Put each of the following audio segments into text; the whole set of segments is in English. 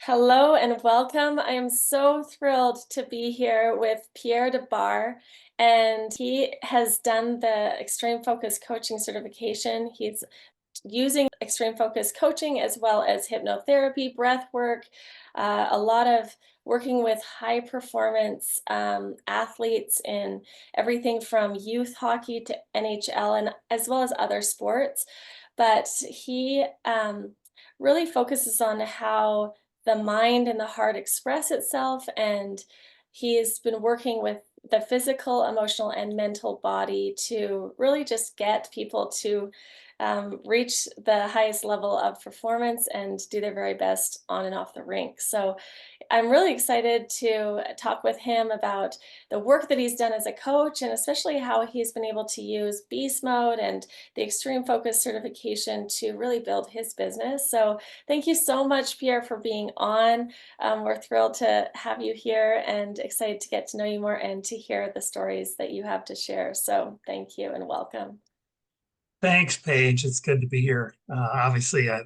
Hello and welcome. I am so thrilled to be here with Pierre DeBar, and he has done the Extreme Focus Coaching certification. He's using extreme focus coaching as well as hypnotherapy, breath work, a lot of working with high performance athletes in everything from youth hockey to NHL and as well as other sports. But he really focuses on how the mind and the heart express itself. And he's been working with the physical, emotional, and mental body to really just get people to reach the highest level of performance and do their very best on and off the rink. So I'm really excited to talk with him about the work that he's done as a coach and especially how he's been able to use beast mode and the extreme focus certification to really build his business. So thank you so much, Pierre, for being on. We're thrilled to have you here and excited to get to know you more and to hear the stories that you have to share. So thank you and welcome. Thanks, Paige. It's good to be here. Obviously, a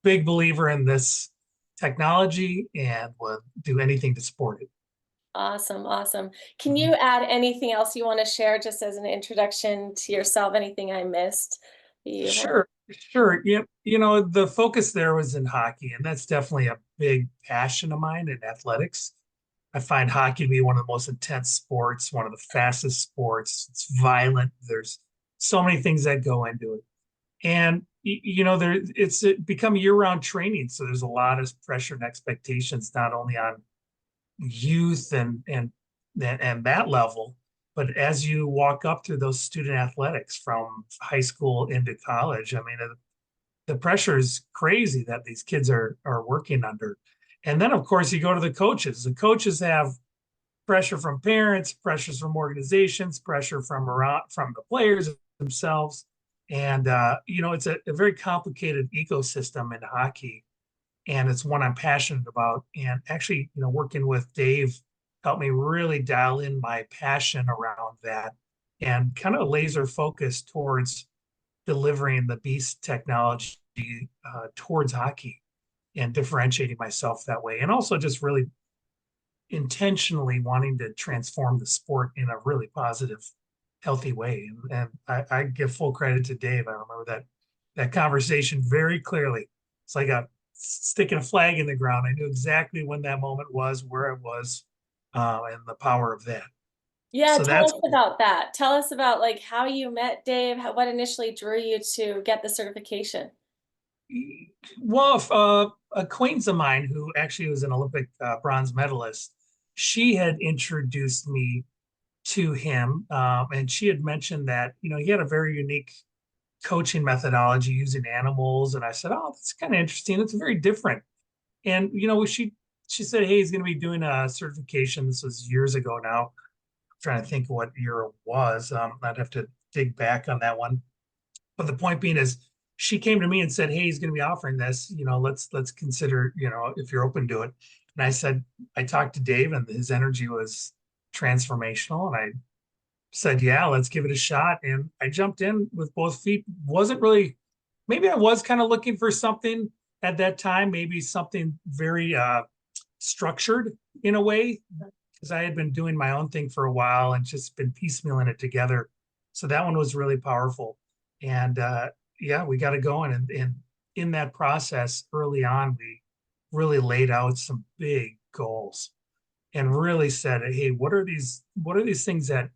big believer in this technology and would do anything to support it. Awesome, awesome. Can Mhm. you add anything else you want to share just as an introduction to yourself? Anything I missed that you want? Sure. The focus there was in hockey, and that's definitely a big passion of mine in athletics. I find hockey to be one of the most intense sports, one of the fastest sports. It's violent. There's so many things that go into it. And it become year-round training, so there's a lot of pressure and expectations not only on youth and that level, but as you walk up through those student athletics from high school into college, I mean, the pressure is crazy that these kids are working under. And then, of course, you go to the coaches. The coaches have pressure from parents, pressures from organizations, pressure from the players themselves. And it's a very complicated ecosystem in hockey, and it's one I'm passionate about. And actually, working with Dave helped me really dial in my passion around that and kind of laser focus towards delivering the beast technology towards hockey and differentiating myself that way. And also just really intentionally wanting to transform the sport in a really positive, healthy way. And I give full credit to Dave. I remember that conversation very clearly. It's like sticking a flag in the ground. I knew exactly when that moment was, where it was, and the power of that. Yeah, So tell that's us about that. Tell us about like how you met Dave, what initially drew you to get the certification. well, a acquaintance of mine who actually was an Olympic bronze medalist. She had introduced me to him, and she had mentioned that he had a very unique coaching methodology using animals, and I said, "Oh, that's kind of interesting. It's very different." And she said, "Hey, he's going to be doing a certification." This was years ago now. I'm trying to think of what year it was. I'd have to dig back on that one. But the point being is, she came to me and said, "Hey, he's going to be offering this. Let's consider, if you're open to it." And I said, I talked to Dave, and his energy was transformational, and I said, "Yeah, let's give it a shot." And I jumped in with both feet. Wasn't really, maybe I was kind of looking for something at that time, maybe something very structured in a way, because I had been doing my own thing for a while and just been piecemealing it together. So that one was really powerful. And yeah, we got it going. And in that process, early on, we really laid out some big goals and really said, "Hey, what are these things that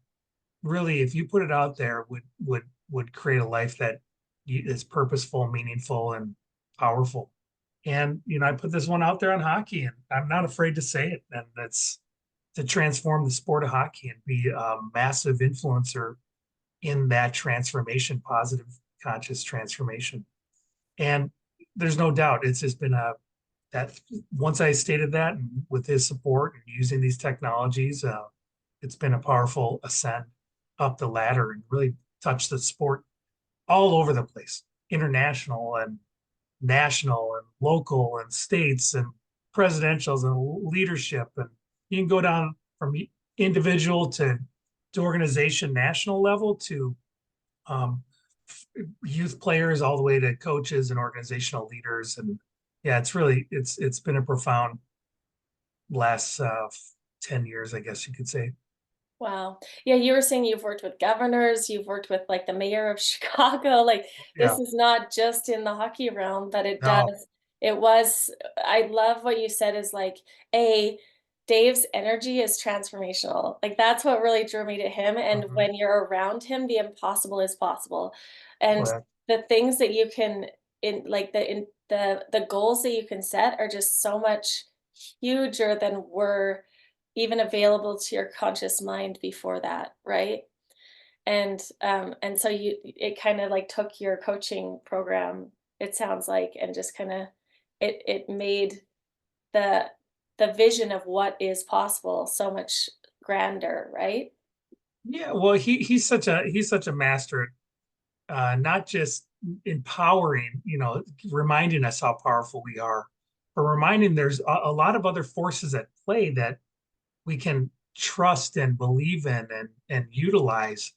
really, if you put it out there, would create a life that is purposeful, meaningful, and powerful." And I put this one out there on hockey, and I'm not afraid to say it. And that's to transform the sport of hockey and be a massive influencer in that transformation, positive, conscious transformation. And there's no doubt it's just been a that once I stated that, and with his support and using these technologies, it's been a powerful ascent up the ladder and really touched the sport all over the place, international and national and local and states and presidentials and leadership. And you can go down from individual to organization, national level to um, youth players, all the way to coaches and organizational leaders. And Yeah, it's been a profound last 10 years, I guess you could say. Wow. Yeah, you were saying you've worked with governors, you've worked with like the mayor of Chicago. Like Yeah. this is not just in the hockey realm, but it No. does. It was, I love what you said is like, a Dave's energy is transformational. Like that's what really drew me to him. And Mhm. when you're around him, the impossible is possible. And Correct. the things that you can in the goals that you can set are just so much huger than were even available to your conscious mind before that, right? And so it kind of like took your coaching program, it sounds like, and just kind of it made the the vision of what is possible so much grander, right? Yeah, well, he's such a master at not just empowering, reminding us how powerful we are, but reminding there's a lot of other forces at play that we can trust and believe in and utilize.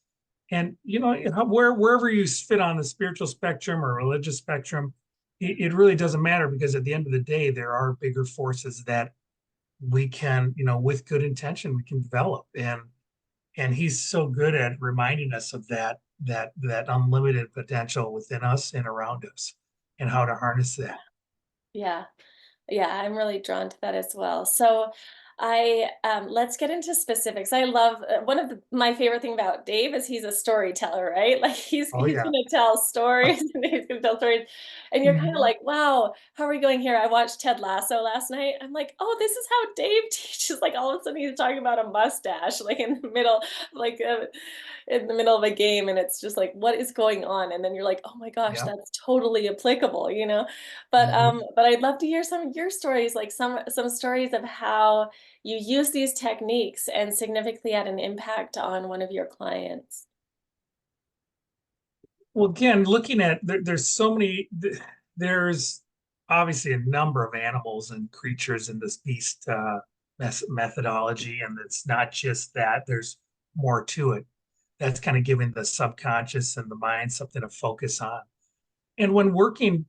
And wherever you fit on the spiritual spectrum or religious spectrum, it really doesn't matter because at the end of the day, there are bigger forces that we can, with good intention, we can develop. And he's so good at reminding us of that unlimited potential within us and around us and how to harness that. Yeah. Yeah, I'm really drawn to that as well. So let's get into specifics. I love one of my favorite thing about Dave is he's a storyteller, right? Like Oh he's yeah. gonna tell stories and he's gonna tell stories. And you're kind of Mhm. like, wow, how are we going here? I watched Ted Lasso last night. I'm like, oh, this is how Dave teaches. Like all of a sudden he's talking about a mustache, like like uh, in the middle of a game, and it's just like, what is going on? And then you're like, oh my gosh, Yeah. that's totally applicable, you know? Mhm. But I'd love to hear some of your stories, like some stories of how you use these techniques and significantly had an impact on one of your clients. Well, again, looking at there's so many. There's obviously a number of animals and creatures in this beast methodology, and it's not just that. There's more to it. That's kind of giving the subconscious and the mind something to focus on. And when working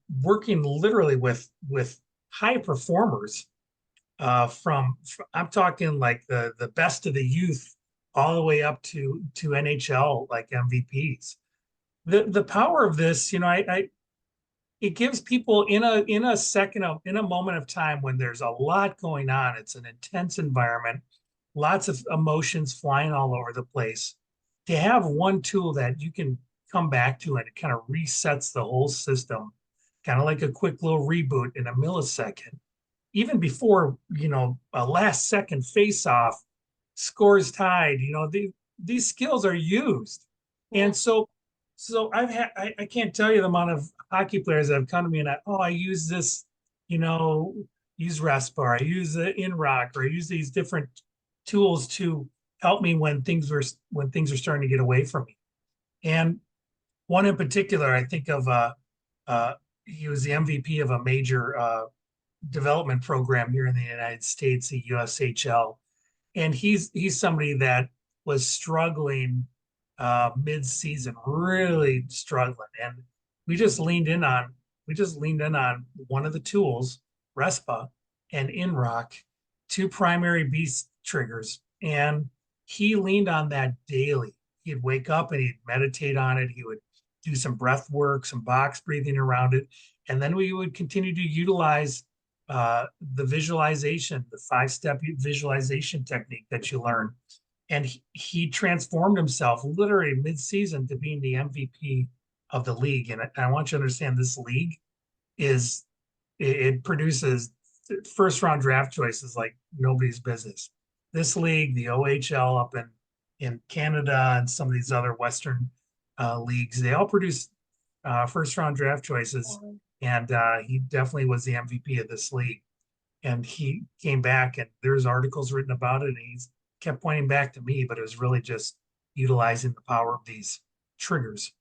literally with high performers, I'm talking like the best of the youth, all the way up to NHL like MVPs. The power of this, I it gives people in a moment of time when there's a lot going on. It's an intense environment, lots of emotions flying all over the place. To have one tool that you can come back to and it kind of resets the whole system, kind of like a quick little reboot in a millisecond, even before a last second face off, scores tied. These skills are used, Yeah. and so I can't tell you the amount of hockey players that have come to me and I use this, you know, use Respar, I use the InRock, or I use these different tools to help me when things are starting to get away from me. And one in particular, I think of uh, he was the MVP of a major development program here in the United States, the USHL, and he's somebody that was struggling mid-season, really struggling, and we just leaned in on one of the tools, Respa and InRock, two primary beast triggers, and he leaned on that daily. He'd wake up and he'd meditate on it. He would do some breath work, some box breathing around it, and then we would continue to utilize the visualization, the 5-step visualization technique that you learn. And he transformed himself literally mid-season to being the MVP of the league. And I want you to understand this league is it produces first round draft choices like nobody's business. This league, the OHL up in Canada and some of these other Western leagues, they all produce first round draft choices. And he definitely was the MVP of this league. And he came back, and there's articles written about it. And he's kept pointing back to me, but it was really just utilizing the power of these triggers.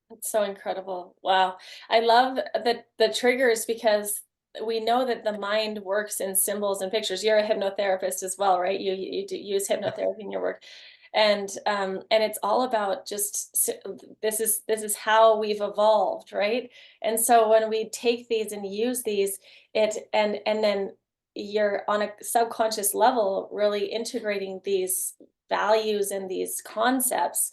That's so incredible. Wow. I love the triggers because we know that the mind works in symbols and pictures. You're a hypnotherapist as well, right? You do use Yeah. hypnotherapy in your work. And it's all about this is how we've evolved, right? And so when we take these and use these, and then you're on a subconscious level really integrating these values and these concepts,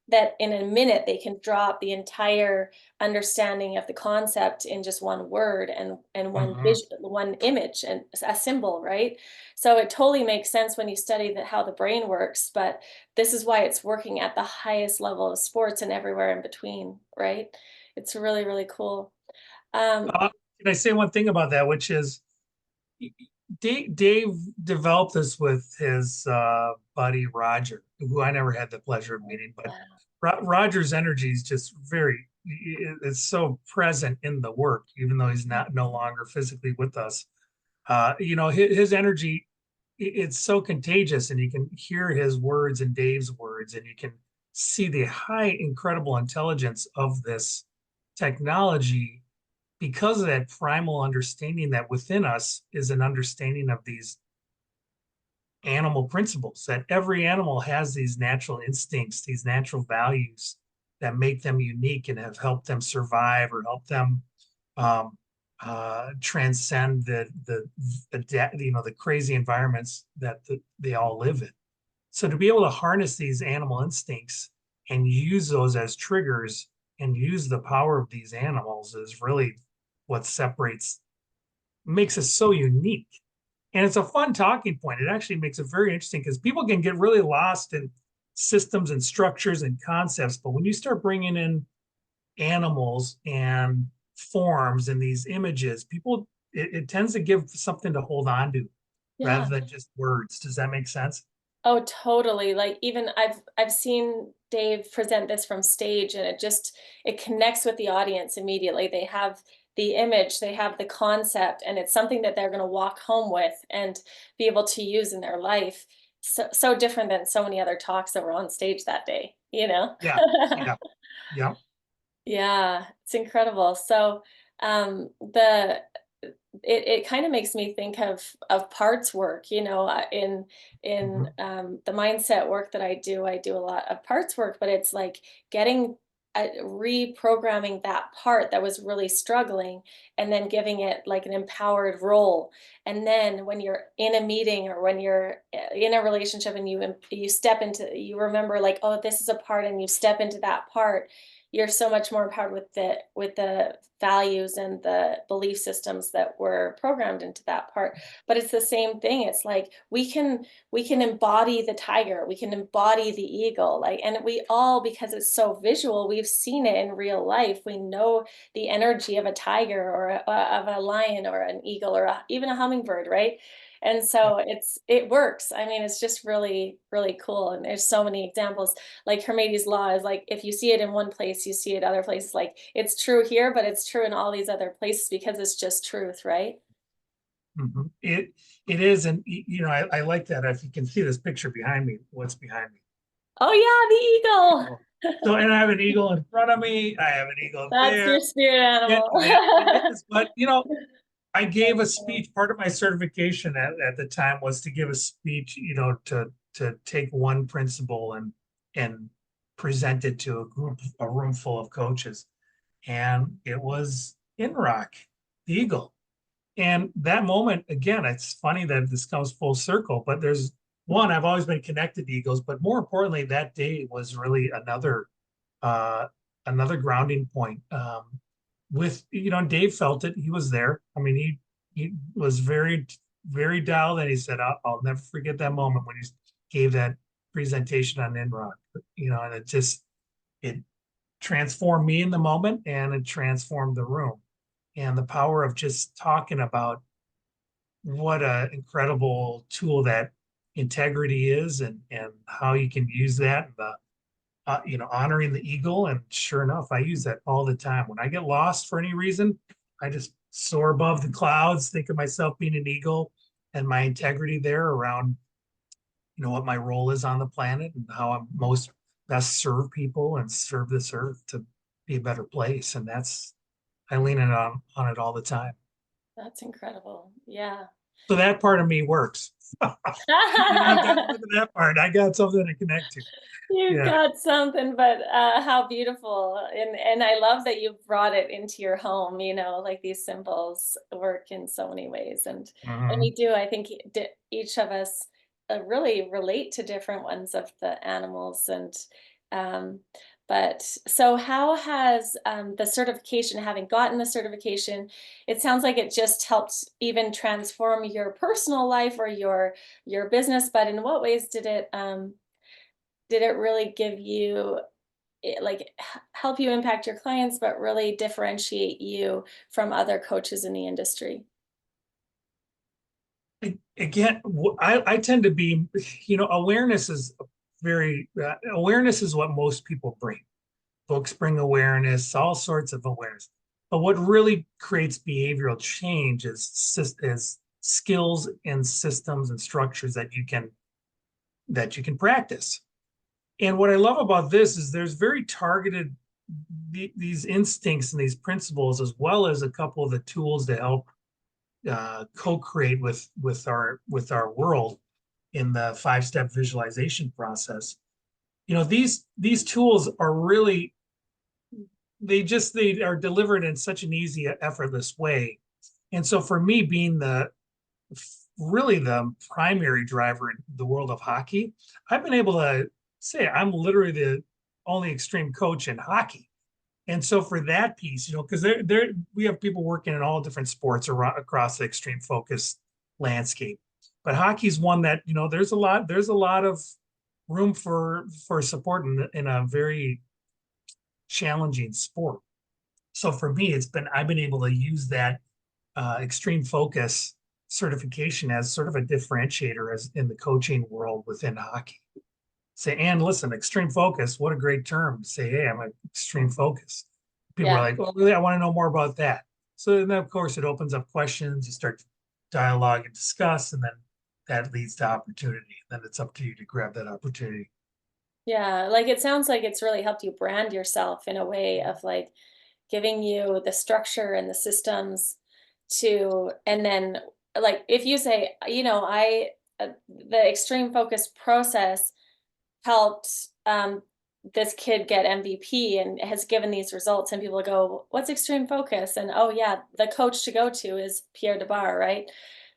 that in a minute they can drop the entire understanding of the concept in just one word and one Mhm. vision, one image and a symbol, right? So it totally makes sense when you study how the brain works, but this is why it's working at the highest level of sports and everywhere in between, right? It's really, really cool. um Uh, can I say one thing about that, which is Dave developed this with his buddy Roger, who I never had the pleasure of meeting, but wow. Roger's energy is just it's so present in the work, even though he's not no longer physically with us. His energy, it's so contagious, and you can hear his words and Dave's words, and you can see the high, incredible intelligence of this technology because of that primal understanding that within us is an understanding of these animal principles, that every animal has these natural instincts, these natural values that make them unique and have helped them survive or help them um, transcend the crazy environments that they all live in. So to be able to harness these animal instincts and use those as triggers and use the power of these animals is really what makes us so unique. And it's a fun talking point. It actually makes it very interesting because people can get really lost in systems and structures and concepts. But when you start bringing in animals and forms and these images, it tends to give something to hold on to rather Yeah. than just words. Does that make sense? Oh, totally. Like even I've seen Dave present this from stage, and it connects with the audience immediately. They have the image, they have the concept, and it's something that they're going to walk home with and be able to use in their life. So different than so many other talks that were on stage that day, you know? Yeah. Yeah. Yeah. Yeah, it's incredible. So, the it kind of makes me think of parts work, in Mhm. the mindset work that I do a lot of parts work, but it's like getting reprogramming that part that was really struggling, and then giving it like an empowered role. And then when you're in a meeting or when you're in a relationship and you remember like, oh, this is a part, and you step into that part, you're so much more empowered with the values and the belief systems that were programmed into that part. But it's the same thing. It's like we can embody the tiger, we can embody the eagle, like, and we all, because it's so visual, we've seen it in real life. We know the energy of a tiger or of a lion or an eagle or even a hummingbird, right? And Yeah. so it works. I mean, it's just really, really cool. And there's so many examples. Like Hermedes law is like, if you see it in one place, you see it other places. Like it's true here, but it's true in all these other places because it's just truth, right? Mhm. It is, and I like that. If you can see this picture behind me, what's behind me? Oh yeah, Eagle. So, and I have an eagle in front of me. I have an eagle that's there. your spirit Yeah, animal. it is. But I gave a That's cool. speech. Part of my certification at the time was to give a speech. To take one principle and present it to a room full of coaches, and it was in rock, the eagle. And that moment, again, it's funny that this comes full circle, but there's one, I've always been connected to Eagles, but more importantly, that day was really uh, another grounding point. Dave felt it. He was there. I mean, he was very, very dialed and he said, I'll never forget that moment when he gave that presentation on Enron. And it transformed me in the moment and it transformed the room. And the power of just talking about what a incredible tool that integrity is and how you can use that and the honoring the eagle. And sure enough, I use that all the time when I get lost for any reason. I just soar above the clouds, think of myself being an eagle and my integrity there around what my role is on the planet and how I'm most best serve people and serve this earth to be a better place. And I lean in on it all the time. That's incredible. Yeah. So that part of me works. Even though I'm done with that part, I got something to connect to. You've Yeah. got something, but how beautiful. And I love that you brought it into your home, like these symbols work in so many ways. And we Mhm. do, I think each of us really relate to different ones of the animals. Um, but so how has the certification, having gotten the certification, it sounds like it just helped even transform your personal life or your business, but in what ways did it really give you help you impact your clients, but really differentiate you from other coaches in the industry? Again, I tend to be, awareness is awareness is what most people bring. Books bring awareness, all sorts of awareness. But what really creates behavioral change is skills and systems and structures that you can practice. And what I love about this is there's very targeted these instincts and these principles, as well as a couple of the tools to help co-create with our world in the 5-step visualization process. These tools are really they are delivered in such an easy, effortless way. And so for me, being the really the primary driver in the world of hockey, I've been able to say I'm literally the only extreme coach in hockey. And so for that piece, because we have people working in all different sports around, across the extreme focus landscape. But hockey's one that, there's a lot of room for support in a very challenging sport. So for me, I've been able to use that extreme focus certification as sort of a differentiator as in the coaching world within hockey. Say, and listen, extreme focus, what a great term. Say, hey, I'm an extreme focus. People are Yeah. like, oh, really? I want to know more about that. So then, of course, it opens up questions. You start to dialogue and discuss, and then that leads to opportunity. Then it's up to you to grab that opportunity. Yeah, like it sounds like it's really helped you brand yourself in a way of like giving you the structure and the systems and then like if you say, the extreme focus process helped this kid get MVP and has given these results, and people go, "What's extreme focus?" And oh yeah, the coach to go to is Pierre DeBar, right?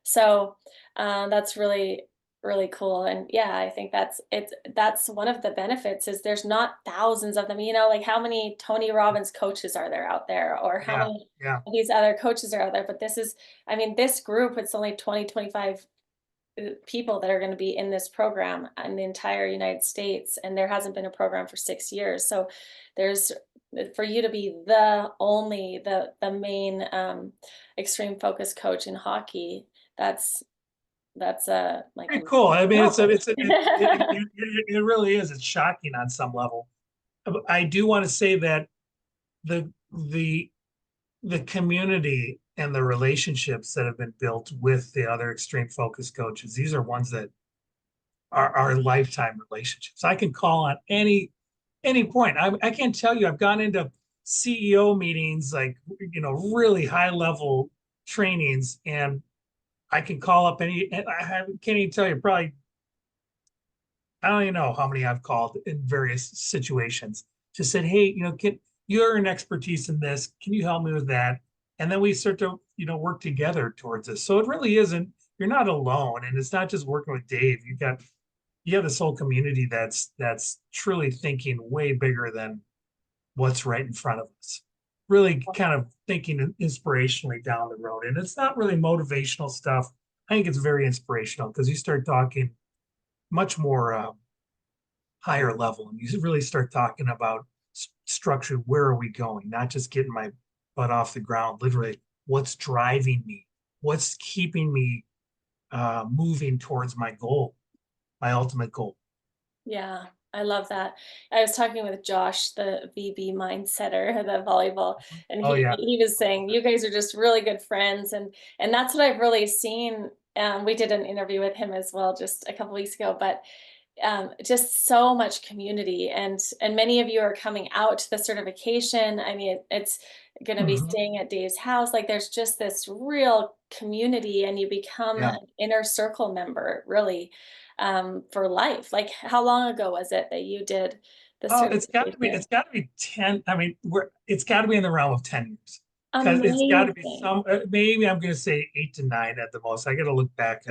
So that's really really cool, and yeah, I think that's one of the benefits is there's not thousands of them. Like how many Tony Robbins coaches are there out there, or how Yeah, many yeah. of these other coaches are out there? But I mean, this group, it's only 20-25 people that are going to be in this program in the entire United States, and there hasn't been a program for 6 years. So there's for you to be the main extreme focus coach in hockey. That's like Pretty cool. I mean, a it really is. It's shocking on some level. I do want to say that the the the community and the relationships that have been built with the other extreme focus coaches, these are ones that are lifetime relationships. I can call on any point. I can't tell you, I've gone into CEO meetings, like, really high level trainings, and I can call up I can't even tell you, probably, I don't even know how many I've called in various situations. Just said, hey, you're an expertise in this. Can you help me with that? And then we start to, work together towards this. So it really isn't, you're not alone. And it's not just working with Dave. You have this whole community that's truly thinking way bigger than what's right in front of us. Really kind of thinking inspirationally down the road. And it's not really motivational stuff. I think it's very inspirational because you start talking much more higher level, and you really start talking about structure. Where are we going? Not just getting my butt off the ground. Literally, what's driving me? What's keeping me moving towards my goal, my ultimate goal? Yeah, I love that. I was talking with Josh, the VB mindsetter, the volleyball, and Oh he yeah. he was saying you guys are just really good friends, and that's what I've really seen. We did an interview with him as well just a couple weeks ago, but just so much community, and many of you are coming out to the certification. I mean, it's going to be Mhm. staying at Dave's house. Like there's just this real community and you become Yeah. an inner circle member, really, for life. Like, how long ago was it that you did the Oh, it's certification? got to be 10. I mean, it's got to be in the realm of 10 years because it's got to be Amazing. some, maybe I'm going to say 8 to 9 at the most. I got to look back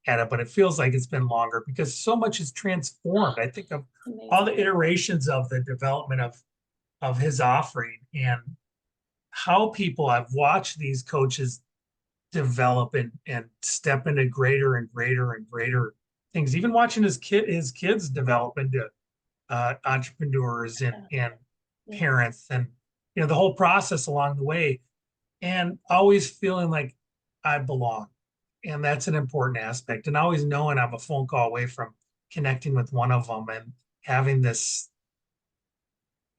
at it, but it feels like it's been longer because so much has transformed. I think of all Amazing. the iterations of the development of his offering and how people I've watched these coaches develop and step into greater and greater and greater things. Even watching his kids develop into entrepreneurs and Yeah. parents, and the whole process along the way, and always feeling like I belong, and that's an important aspect. And always knowing I'm a phone call away from connecting with one of them and having this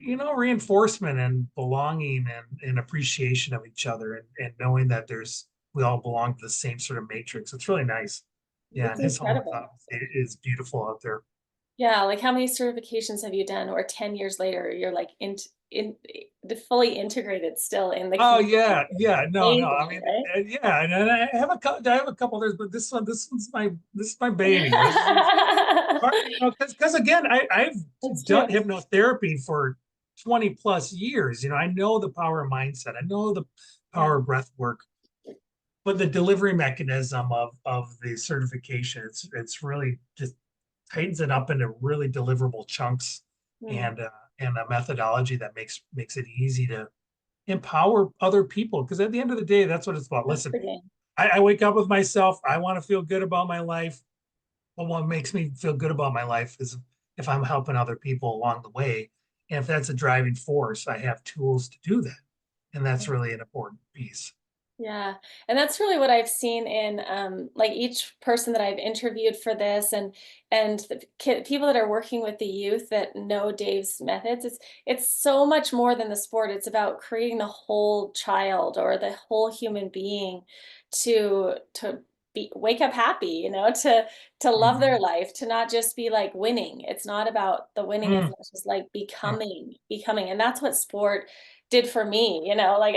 reinforcement and belonging and appreciation of each other, and knowing that we all belong to the same sort of matrix. It's really nice. Yeah, It's and his home is incredible. is beautiful out there. Yeah, like how many certifications have you done, or 10 years later, you're like in fully integrated still in the Oh community? yeah, yeah. No, no. I Amazing, mean, right? yeah, and I have a couple others, but this is my baby. This is part, because again, I've That's done true. hypnotherapy for 20 plus years. I know the power of mindset. I know the Yeah. power of breath work, but the delivery mechanism of the certification, it's really just tightens it up into really deliverable chunks, Mm, and a methodology that makes it easy to empower other people. Because at the end of the day, that's what it's about. that's Listen, the game. I wake up with myself. I want to feel good about my life. But what makes me feel good about my life is if I'm helping other people along the way. And if that's a driving force, I have tools to do that. And that's really an important piece. Yeah, and that's really what I've seen in like each person that I've interviewed for this, and the people that are working with the youth that know Dave's methods. It's so much more than the sport. It's about creating the whole child or the whole human being to be wake up happy, to love their Mhm. life, to not just be like winning. It's not about the winning as Mm, much as like yeah. becoming, and that's what sport did for me, like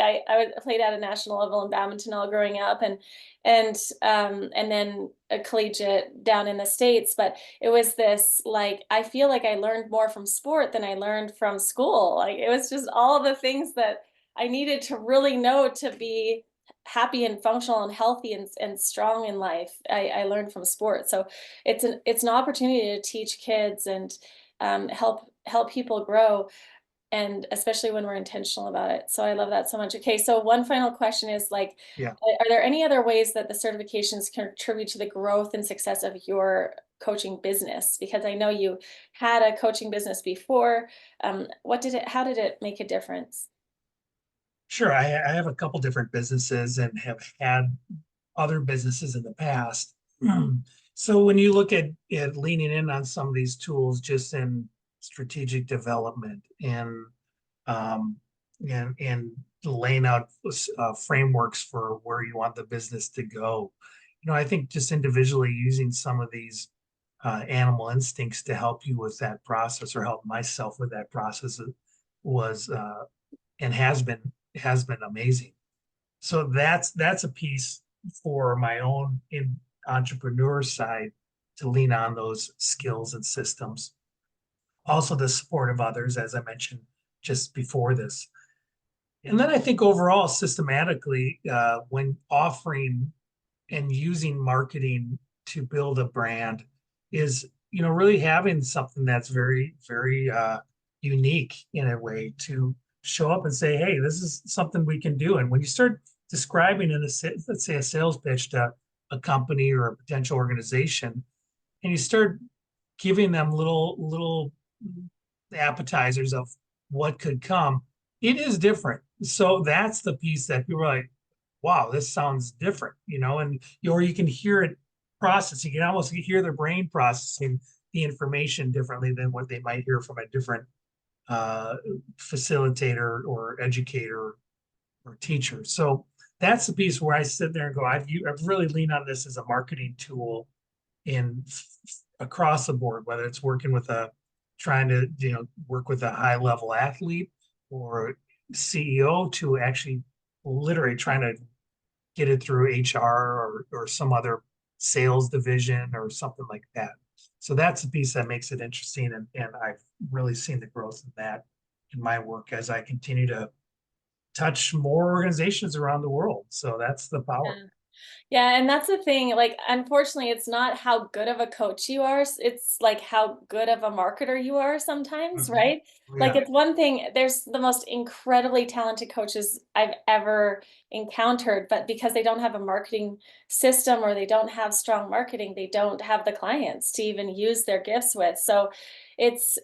played at a national level in badminton all growing up, and then a collegiate down in the States. But it was this, like, I feel like I learned more from sport than I learned from school. Like, it was just all the things that I needed to really know to be happy and functional and healthy and strong in life. I learned from sport. So it's an opportunity to teach kids and help people grow, and especially when we're intentional about it. So I love that so much. Okay, so one final question is, like, Yeah. are there any other ways that the certifications contribute to the growth and success of your coaching business? Because I know you had a coaching business before. How did it make a difference? Sure. I have a couple different businesses and have had other businesses in the past. So when you look at leaning in on some of these tools just in strategic development um, and laying out frameworks for where you want the business to go, I think just individually using some of these animal instincts to help you with that process, or help myself with that process, was and has been amazing. So that's a piece for my own in entrepreneur side, to lean on those skills and systems. Also the support of others, as I mentioned just before this. And then I think overall, systematically, when offering and using marketing to build a brand, is really having something that's very, very unique in a way, to show up and say, hey, this is something we can do. And when you start describing let's say a sales pitch to a company or a potential organization, and you start giving them little appetizers of what could come, it is different. So that's the piece that people are like, wow, this sounds different, and or you can hear it processing. You can almost hear their brain processing the information differently than what they might hear from a different uh, facilitator or educator or teacher. So that's the piece where I sit there and go, I've really leaned on this as a marketing tool in across the board, whether it's working with trying to work with a high level athlete or CEO, to actually literally trying to get it through HR or some other sales division or something like that. So that's the piece that makes it interesting. And I've really seen the growth in that in my work as I continue to touch more organizations around the world. So that's the power. Yeah. Yeah, and that's the thing, like, unfortunately, it's not how good of a coach you are, it's like how good of a marketer you are sometimes, Mhm. right? Like, Yeah. it's one thing, there's the most incredibly talented coaches I've ever encountered, but because they don't have a marketing system or they don't have strong marketing, they don't have the clients to even use their gifts with. So it's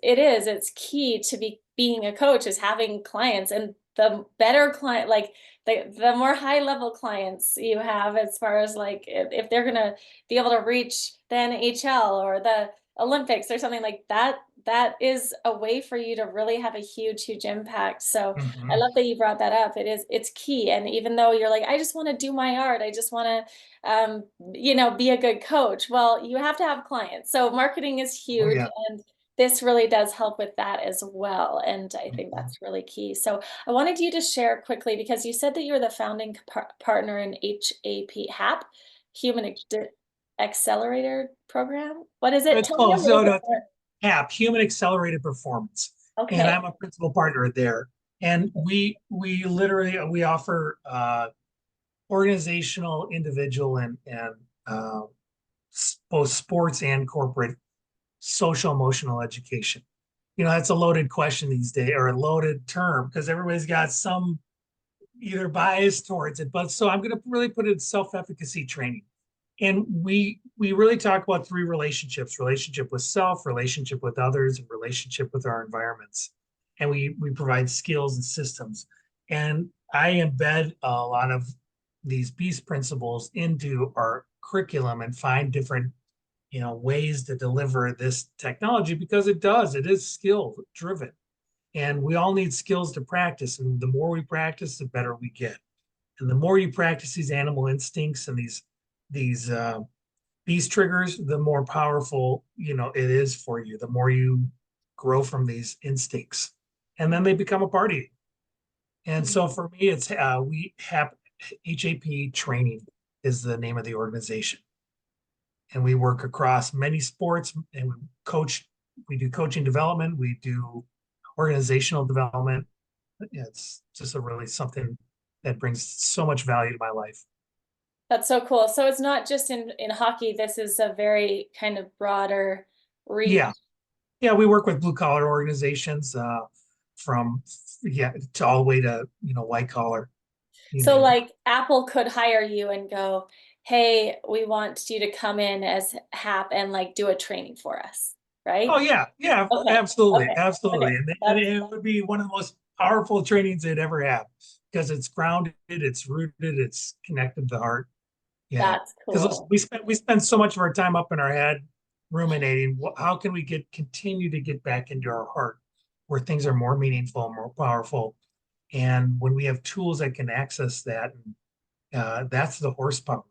key to being a coach is having clients, and the better client, like the more high level clients you have, as far as like if they're gonna be able to reach the NHL or the Olympics or something like that, that is a way for you to really have a huge impact. So I Mhm. love that you brought that up. It's key. And even though you're like, I just want to do my art, I just want to be a good coach. Well, you have to have clients. So marketing is Oh, huge, yeah. and this really does help with that as well. And I think Mhm. that's really key. So I wanted you to share quickly because you said that you were the founding partner in HAP, Human Accelerator Program. What is it? It's Tell me a called little so bit no, more. HAP, Human Accelerated Performance, and Okay. I'm a principal partner there. And we literally we offer organizational, individual, and uh, both sports and corporate social emotional education. That's a loaded question these days, or a loaded term, because everybody's got some either bias towards it. But so I'm going to really put it in self-efficacy training. And we really talk about three relationships: relationship with self, relationship with others, and relationship with our environments. And we provide skills and systems. And I embed a lot of these beast principles into our curriculum and find different ways to deliver this technology, because it is skill driven, and we all need skills to practice, and the more we practice the better we get. And the more you practice these animal instincts and these beast triggers, the more powerful it is for you, the more you grow from these instincts, and then they become a part of you. And so Mhm. for me, it's we have HAP Training is the name of the organization, and we work across many sports, and we do coaching development, we do organizational development. It's just a really something that brings so much value to my life. That's so cool. So it's not just in hockey. This is a very kind of broader reach. Yeah. Yeah, we work with blue collar organizations, from yeah to all the way to white collar, you So name it. like Apple could hire you and go, "Hey, we want you to come in as HAP and like do a training for us," right? Oh yeah, yeah, Okay. absolutely, Okay. Okay. absolutely, and That's it would be one of the most powerful trainings they'd ever have, because it's grounded, it's rooted, it's connected to the heart. Yeah, that's because cool. we spend so much of our time up in our head ruminating. How can we continue to get back into our heart, where things are more meaningful, more powerful, and when we have tools that can access that, that's the horsepower.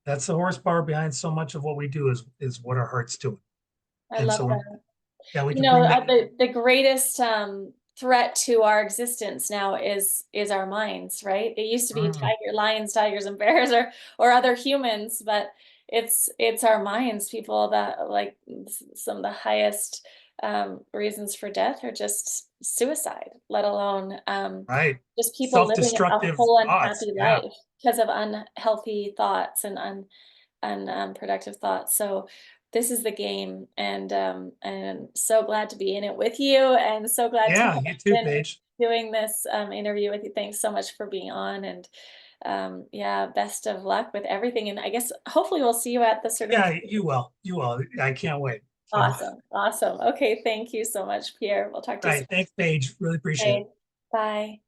That's the horsepower behind so much of what we do is what our heart's doing. I And love so that. yeah, we can bring that. The greatest threat to our existence now is our minds, right? It used to be Mm, lions, tigers, and bears, or other humans, but it's our minds. People that like some of the highest reasons for death are just suicide, let alone right. just people living a Self-destructive full thoughts. unhappy Yeah. life because of unhealthy thoughts and unproductive thoughts. So this is the game, and so glad to be in it with you, and so glad to Yeah, have you too, been Paige. doing this interview with you. Thanks so much for being on, and yeah, best of luck with everything. And I guess hopefully we'll see you at the Yeah, certification. you will. You will. I can't wait. So, all Awesome, awesome. Okay, thank you so much, Pierre. We'll talk to you right. soon. Thanks, Paige. Really appreciate it. Okay, bye.